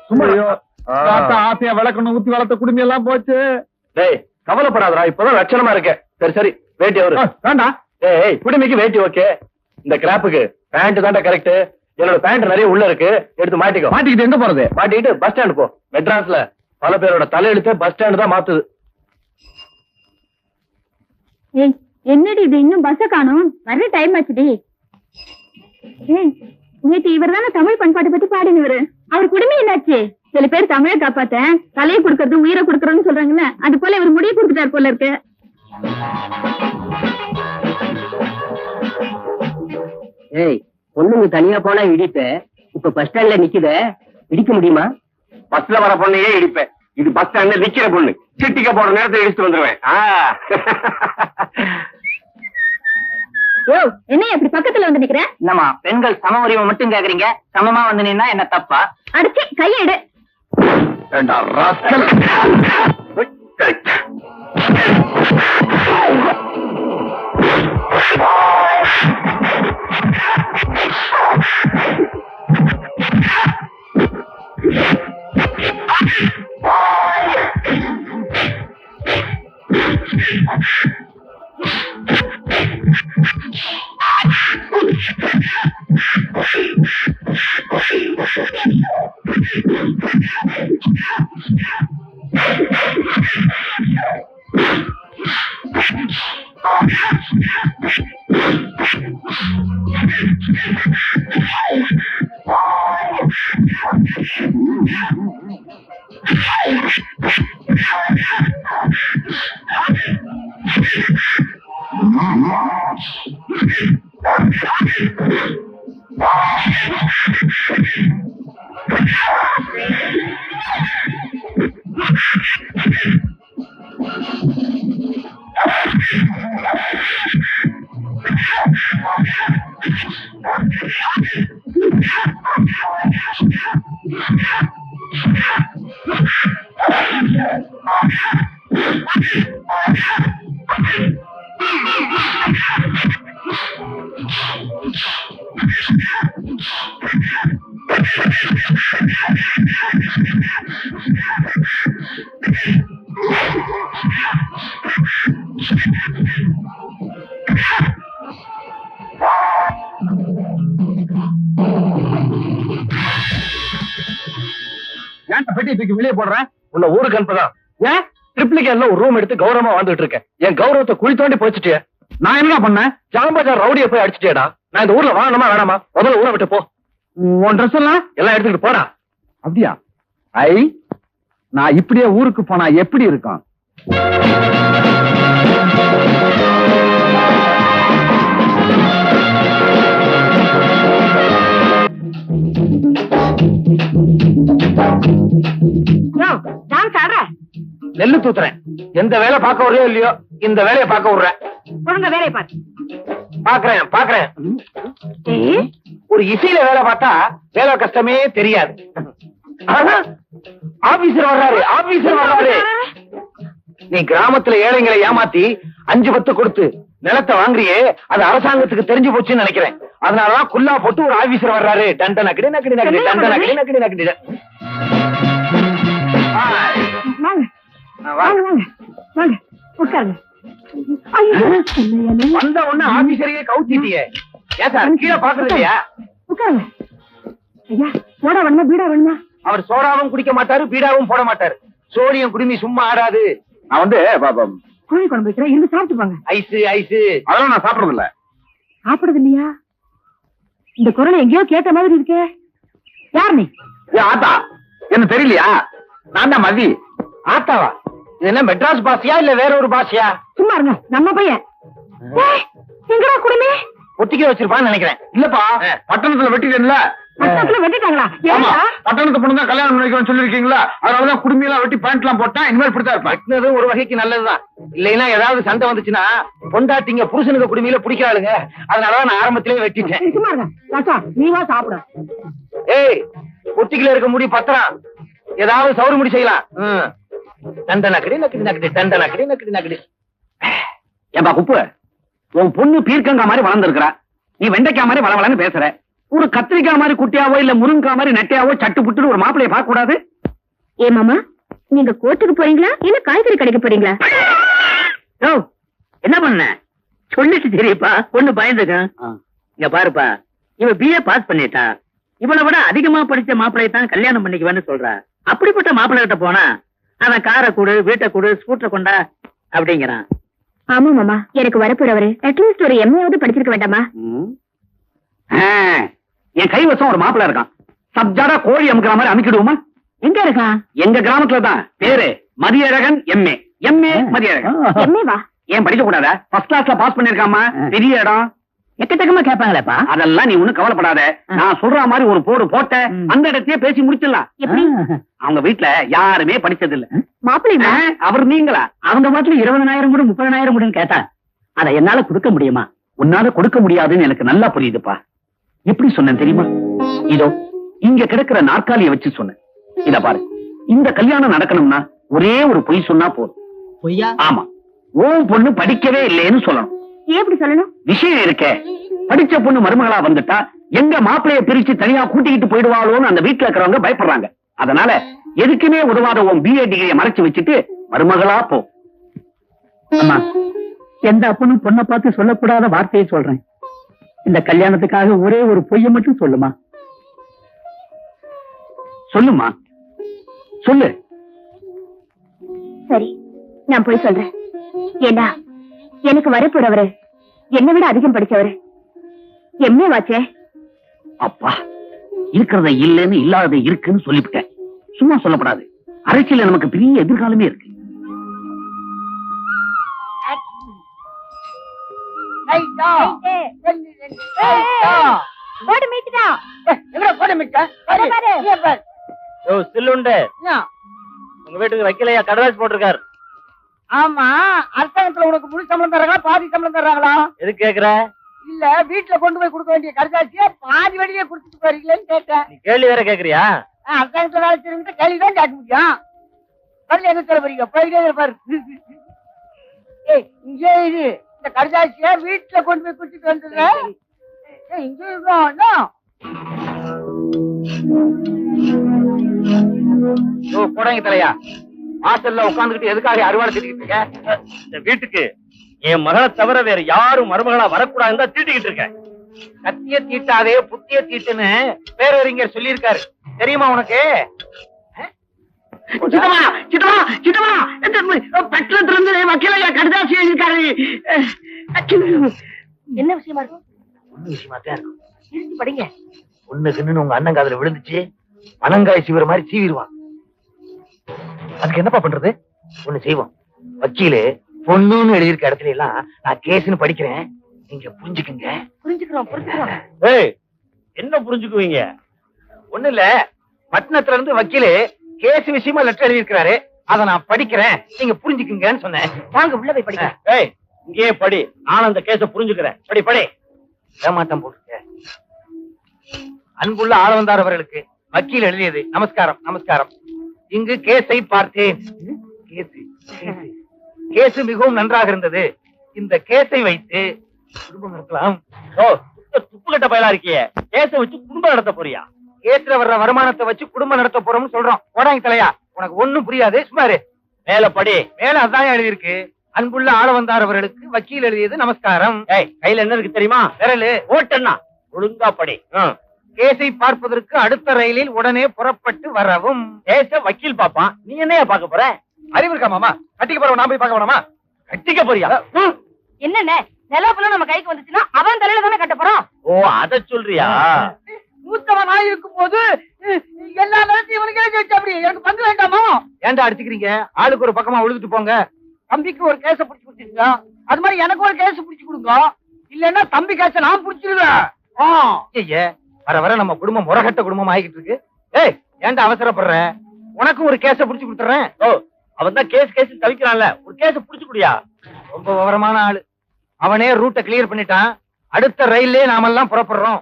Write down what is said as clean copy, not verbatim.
சும்மா ஆசையா விளக்கணும் ஊத்தி வளர்த்த குடும்பம் எல்லாம் போச்சு. டேய் கவலைப்படாதடா, இப்பதான் லட்சணமா இருக்கேன். சரி சரி வேட்டி அவரு வேண்டாம். ஏய் குடுமைக்கு வேட்டி ஓகே, இந்த கிராப்புக்கு பேண்ட் தான்டா கரெக்ட். என்னோட பேண்ட் நிறைய உள்ள இருக்கு, எடுத்து மாட்டிக்கோ. மாட்டிக்கிட்டு எங்க போறது? மாட்டிக்கிட்டு பஸ் ஸ்டாண்ட் போ. மெட்ராஸ்ல பல பேரோட தலையெழுத்து பஸ் ஸ்டாண்ட் தான் மாத்துது. ஏய் என்னடி இது, இன்னும் பஸ்ஸ காணோம், வர டைம் ஆச்சுடி. ஏய் நேற்று இவர் தானே தமிழ் பண்பாட்டை பத்தி பாடினவரு, அவர் குடும்பம் என்னாச்சு? சில பேர் தமிழை காப்பாத்த தலையை கொடுக்கறது உயிரை கொடுக்கறதுன்னு சொல்றாங்கல்ல, அது போல இவர் முடிய கொடுத்துட்டாரு போல இருக்கு. ஏய் பொண்ணுங்க தனியா போனா இடிப்ப, இப்ப பஸ் ஸ்டாண்ட்ல நிக்குத, இடிக்க முடியுமா? பஸ்ல வர பொண்ணையே இடிப்பேன், இது பஸ் ஸ்டாண்ட்ல நிக்கிற பொண்ணு. சிட்டிக்க போற நேரத்தை இடிச்சுட்டு வந்துருவேன். ஓ என்ன அப்படி பக்கத்துல வந்து நிக்கிற? என்னமா பெண்கள் சம உரிமை மட்டும் கேக்குறீங்க, சமமா வந்து நின்னா என்ன தப்பா? அடிச்சு கையெடு. வெளியே போடுறேன் உன்னை ஊருக்கு அனுப்பதான். ஏன் ட்ரிப்ளிகேன்ல ஒரு ரூம் எடுத்து கௌரவமா வந்துட்டு இருக்கேன். என் கௌரவத்தை குழி தோண்டி போச்சுட்டிய. நான் என்ன பண்ணேன்? ஜாம்பஜார் ரவுடியை போய் அடிச்சுட்டேடா. நான் இந்த ஊர்ல வாழணுமா வேணாமா? முதல்ல ஊரை விட்டு போ. உன் ட்ரெஸ் எல்லாம் எடுத்துக்கிட்டு போடா. அப்படியா? நான் இப்படியே ஊருக்கு போனா எப்படி இருக்கும்? நெல்லு தூத்துறேன். எந்த வேலை பார்க்க வரையோ இல்லையோ, இந்த வேலையை பார்க்க விடுறேன். ஒழுங்க வேலையை பாரு. பாக்குறேன். ஒரு இசையில வேலை பார்த்தா வேலை கஷ்டமே தெரியாது. ஆபீசர் வர்றாரு. நீ கிராமத்துல ஏழைங்களை ஏமாத்தி 5-10 கொடுத்து நிலத்தை வாங்குறியே, அது அரசாங்கத்துக்கு தெரிஞ்சு போச்சுன்னு நினைக்கிறேன். அதனாலதான் குல்லா போட்டு ஒரு ஆபீசர் வர்றாரு. டண்டன கிடி நக்கிடி நக்கிடி டண்டன கிடி நக்கிடி நக்கிடி. வந்த உடனே ஆபீசரையே கவுத்திட்டியே. ஏன் சார் கீழே பாக்குறது இல்லையா? சோடா வேணுமா பீடா வேணுமா? அவர் சோடாவும் குடிக்க மாட்டாரு, பீடாவும் போட மாட்டாரு. சோடியம் குடிமி சும்மா ஆறாது. நான் வந்து கோழி குழம்பு வைக்கிறேன், இருந்து சாப்பிட்டுப்பாங்க. ஐஸ் அதெல்லாம் நான் சாப்பிடுறது இல்ல. சாப்பிடுறது இல்லையா? இந்த குரலை எங்கேயோ கேட்ட மாதிரி இருக்கே. யார் நீ? ஆத்தா என்ன தெரியலையா? நான் தான் மதி. ஆத்தாவா? இது என்ன மெட்ராஸ் பாஷையா இல்ல வேற ஒரு பாஷையா? சும்மா இருங்க, நம்ம பையன். எங்கடா குடுமி? ஒத்திக்கே வச்சிருப்பான்னு நினைக்கிறேன். இல்லப்பா, பட்டணத்துல வெட்டிட்டேன்ல. பட்டணத்துல வெட்டிட்டாங்களா? பட்டணத்து பொண்ணு தான் கல்யாணம் பண்ணிக்கணும்னு சொல்லிருக்கீங்களா? அதனாலதான் குடும்பி எல்லாம் வெட்டி பேண்ட் எல்லாம் போட்டா இனிமேல் இப்படித்தான் இருப்பேன். வெட்டினது ஒரு வகைக்கு நல்லதுதான். இல்லைன்னா ஏதாவது சண்டை வந்துச்சுன்னா பொண்டாட்டிங்க புருஷனுக்கு குடுமையில பிடிக்கிறாளுங்க. அதனாலதான் நான் ஆரம்பத்திலேயே வெட்டிட்டேன். சும்மா இருங்க, நீ வா சாப்பிட. ஏய், ஒத்திக்கில இருக்க முடி பத்திரம், ஏதாவது சவுறு முடி செய்யலாம். தண்டன கடி நக்கடி நக்கடி தண்டன கடி நக்கடி நக்கடி. ஏன்பா குப்பு, உன் பொண்ணு பீர்க்கங்கா மாதிரி வளர்ந்துருக்கிறா, நீ வெண்டைக்காய் மாதிரி வளவளன்னு பேசுற. ஒரு கத்திரிக்காய் மாதிரி குட்டியாவோ இல்ல முருங்காய் மாதிரி நெட்டையாவோ சட்டு புட்டுன்னு ஒரு மாப்பிளைய பார்க்க கூடாது? ஏ மாமா, நீங்க கோர்ட்டுக்கு போறீங்களா இல்ல காய்கறி கடைக்கு போறீங்களா? என்ன பண்ண சொல்லிட்டு தெரியப்பா, பொண்ணு பயந்துக்க. இங்க பாருப்பா, இவ BA பாஸ் பண்ணிட்டா. இவளை விட அதிகமா படிச்ச மாப்பிளையை தான் கல்யாணம் பண்ணிக்குவேன்னு சொல்றா. அப்படிப்பட்ட மாப்பிள்ளை கிட்ட போனா அவன் காரை கொடு, வீட்டை கொடு, ஸ்கூட்டரை கொண்டா அப்படிங்கிறான். ஆமா மாமா, எனக்கு வரப்போறவரு அட்லீஸ்ட் ஒரு MA படிச்சிருக்க வேண்டாமா? என் கைவசம் ஒரு மாப்பிள்ளை இருக்கான். சப்ஜாடா கோழி அமுக்கிற மாதிரி அமுக்கிடுவோமா? எங்க இருக்கான்? எங்க கிராமத்துல தான். பேரு மதியழகன் MA. மதியழகன். MA-வா? ஏன் படிக்க கூடாதா? ஃபர்ஸ்ட் கிளாஸ்ல பாஸ் பண்ணிருக்காமா, பெரிய இடம். எக்கச்சக்கமா கேட்பாங்களேப்பா. அதெல்லாம் நீ ஒண்ணும் கவலைப்படாத. நான் சொல்ற மாதிரி ஒரு போடு போட்ட அந்த இடத்தையே பேசி முடிச்சிடலாம். எப்படி? அவங்க வீட்டுல யாருமே படிச்சது இல்ல. மாப்பிள்ளை அவர் நீங்களா? அவங்க பாட்டுல 20,000 கூட 30,000 கூட கேட்டா அதை என்னால கொடுக்க முடியுமா? உன்னால கொடுக்க முடியாதுன்னு எனக்கு நல்லா புரியுதுப்பா. எப்படி சொன்னேன் தெரியுமா? இதோ இங்க கிடக்கிற நாற்காலியை வச்சு சொன்னேன். இத பாரு, இந்த கல்யாணம் நடக்கணும்னா ஒரே ஒரு பொய் சொன்னா போதும். பொய்யா? ஆமா, ஓம் பொண்ணு படிக்கவே இல்லைன்னு சொல்லணும். ஏன் எப்படி சொல்லணும்? விஷயம் இருக்கே, படிச்ச பொண்ணு மருமகளா வந்துட்டா எங்க மாப்பிளைய பிரிச்சு தனியா கூட்டிக்கிட்டு போயிடுவாளோன்னு அந்த வீட்டுல இருக்கிறவங்க பயப்படுறாங்க. அதனால எதுக்குமே உதவாத உன் BA டிகிரியை மறைச்சு வச்சுட்டு மருமகளா போ. அம்மா, எந்த அப்பனும் பொண்ணை பார்த்து சொல்லக்கூடாத வார்த்தையை சொல்றேன். இந்த கல்யாணத்துக்காக ஒரே ஒரு பொய்யை மட்டும் சொல்லுமா. சொல்லுமா, சொல்லு. சரி, நான் போய் சொல்றேன். ஏண்டா, எனக்கு வரப்போறவரு என்னை விட அதிகம் படிச்சவரு, MA வாச்சே. அப்பா, இருக்கிறத இல்லன்னு இல்லாத இருக்குன்னு சொல்லிவிட்டேன். சும்மா சொல்லப்படாது. அரசியல நமக்கு பெரிய எதிர்காலமே இருக்கு. போடு மீட்டுடா. சில்லுண்டு உங்க வீட்டுக்கு வைக்கலையா? கடலாசி போட்டிருக்காரு. ஆமா, அரசாங்கத்துல உனக்கு முழு சம்பளம் தர்றாங்களா பாதி சம்பளம் தர்றாங்களா? எது கேக்குற? இல்ல வீட்டுல கொண்டு போய் கொடுக்க வேண்டிய கடைசியா பாதி வழியே கொடுத்துட்டு போறீங்களேன்னு கேட்டேன். நீ கேள்வி வேற கேக்குறியா? அரசாங்கத்துல வேலை செய்யறவங்க கேள்விதான் கேட்க முடியும். வரல என்ன சொல்ல போறீங்க? போயிட்டே இருப்பாரு. ஏய், இங்கே இது இந்த கடைசியா வீட்டுல கொண்டு போய் கொடுத்துட்டு வந்துடுறேன். இங்க இருக்கோம். போடாங்க தலையா, வாசல்ல உட்கார்ந்துகிட்டு எதுக்காக அறுவாடை திட்டிக்கிட்டு இருக்க? இந்த வீட்டுக்கு என் மகளை தவிர வேற யாரும் மருமகளா வரக்கூடாதுன்னு தான் தீட்டிக்கிட்டு இருக்கேன். கத்திய தீட்டாதே புத்திய தீட்டுன்னு பேரறிஞர் சொல்லியிருக்காரு. தெரியுமா உனக்கு? சித்தமா சித்தமா சித்தமா, பட்டணத்துல இருந்து வக்கீலையா கடிதாசி எழுதிருக்காரு. என்ன விஷயமா இருக்கும்? ஒண்ணு விஷயமா தான் இருக்கும். இருந்து படிங்க. ஒண்ணுக்குன்னு உங்க அண்ணன் காதுல விழுந்துச்சு, பனங்காய் சீவிர மாதிரி சீவிடுவான். அதுக்கு என்னப்பா பண்றது? ஒண்ணு செய்வோம். வக்கீலு பொண்ணுன்னு எழுதியிருக்க இடத்துல எல்லாம் நான் கேஸ்ன்னு படிக்கிறேன், நீங்க புரிஞ்சுக்குங்க. புரிஞ்சுக்கிறோம். ஏய், என்ன புரிஞ்சுக்குவீங்க? ஒண்ணு இல்ல, பட்டணத்துல இருந்து வக்கீலு கேஸ் விஷயமா லெட்டர் எழுதியிருக்கிறாரு, அதை நான் படிக்கிறேன், நீங்க புரிஞ்சுக்குங்கன்னு சொன்னேன். வாங்க உள்ள போய் படிங்க. ஏய், இங்கேயே படி, நானும் அந்த கேஸ புரிஞ்சுக்கிறேன். படி படி. ஏமாட்டம் போட்டுருக்க. அன்புள்ள ஆளவந்தார் அவர்களுக்கு வக்கீல் எழுதியது. நமஸ்காரம் நமஸ்காரம். இங்கு கேஸை பார்த்தேன். கேஸ் மிகவும் நன்றாக இருந்தது. இந்த கேஸை வைத்து குடும்பம் நடத்தலாம். ஓ, துப்பு கட்ட பயலா இருக்கியே, கேஸ வச்சு குடும்பம் நடத்த போறியா? கேஸ்ல வர்ற வருமானத்தை வச்சு குடும்பம் நடத்த போறோம்னு சொல்றோம். போடாங்க தலையா, உனக்கு ஒண்ணும் புரியாது. சுமாரு மேல படி. மேல அதான் எழுதியிருக்கு. அன்புள்ள ஆளவந்தார் அவர்களுக்கு வக்கீல் எழுதியது. நமஸ்காரம். ஏய், கையில என்ன இருக்கு தெரியுமா? விரலு. ஓட்டண்ணா, ஒழுங்கா படி. கேஸை பார்ப்பதற்கு அடுத்த ரயிலில் உடனே புறப்பட்டு வரவும். கேஸ வக்கீல் பாப்பான், நீ என்னையா பாக்க போற? அறிவு இருக்கா மாமா? கட்டிக்க போறவன் நான் போய் பார்க்க வேணாமா? கட்டிக்க போறியா? என்னென்ன நிலப்புல நம்ம கைக்கு வந்துச்சுன்னா அவன் தலையில தானே கட்ட போறோம். ஓ, அத சொல்றியா? மூத்தவன் நான் இருக்கும் போது எல்லா நேரத்தையும் இவனுக்கு எழுதி வச்சு அப்படி எனக்கு பங்கு வேண்டாமா? ஏன்டா அடிச்சுக்கிறீங்க? ஆளுக்கு ஒரு பக்கமா உழுதுட்டு போங்க. தம்பிக்கு ஒரு கேஸ புடிச்சு கொடுத்துருங்க, அது மாதிரி எனக்கு ஒரு கேஸ் புடிச்சு கொடுங்க. இல்லன்னா தம்பி கேஸ நான் புடிச்சிருவேன். ஐயே, வர வர நம்ம குடும்பம் முறகட்ட குடும்பம் ஆகிட்டு இருக்கு. ஏய், ஏன்டா அவசரப்படுற? உனக்கு ஒரு கேஸ புடிச்சு கொடுத்துறேன். ஓ, அவன் தான் கேஸ் கேஸ் தவிக்கிறான்ல, ஒரு கேஸ புடிச்சு குடியா. ரொம்ப விவரமான ஆளு. அவனே ரூட்டை கிளியர் பண்ணிட்டான். அடுத்த ரயிலே நாமெல்லாம் புறப்படுறோம்.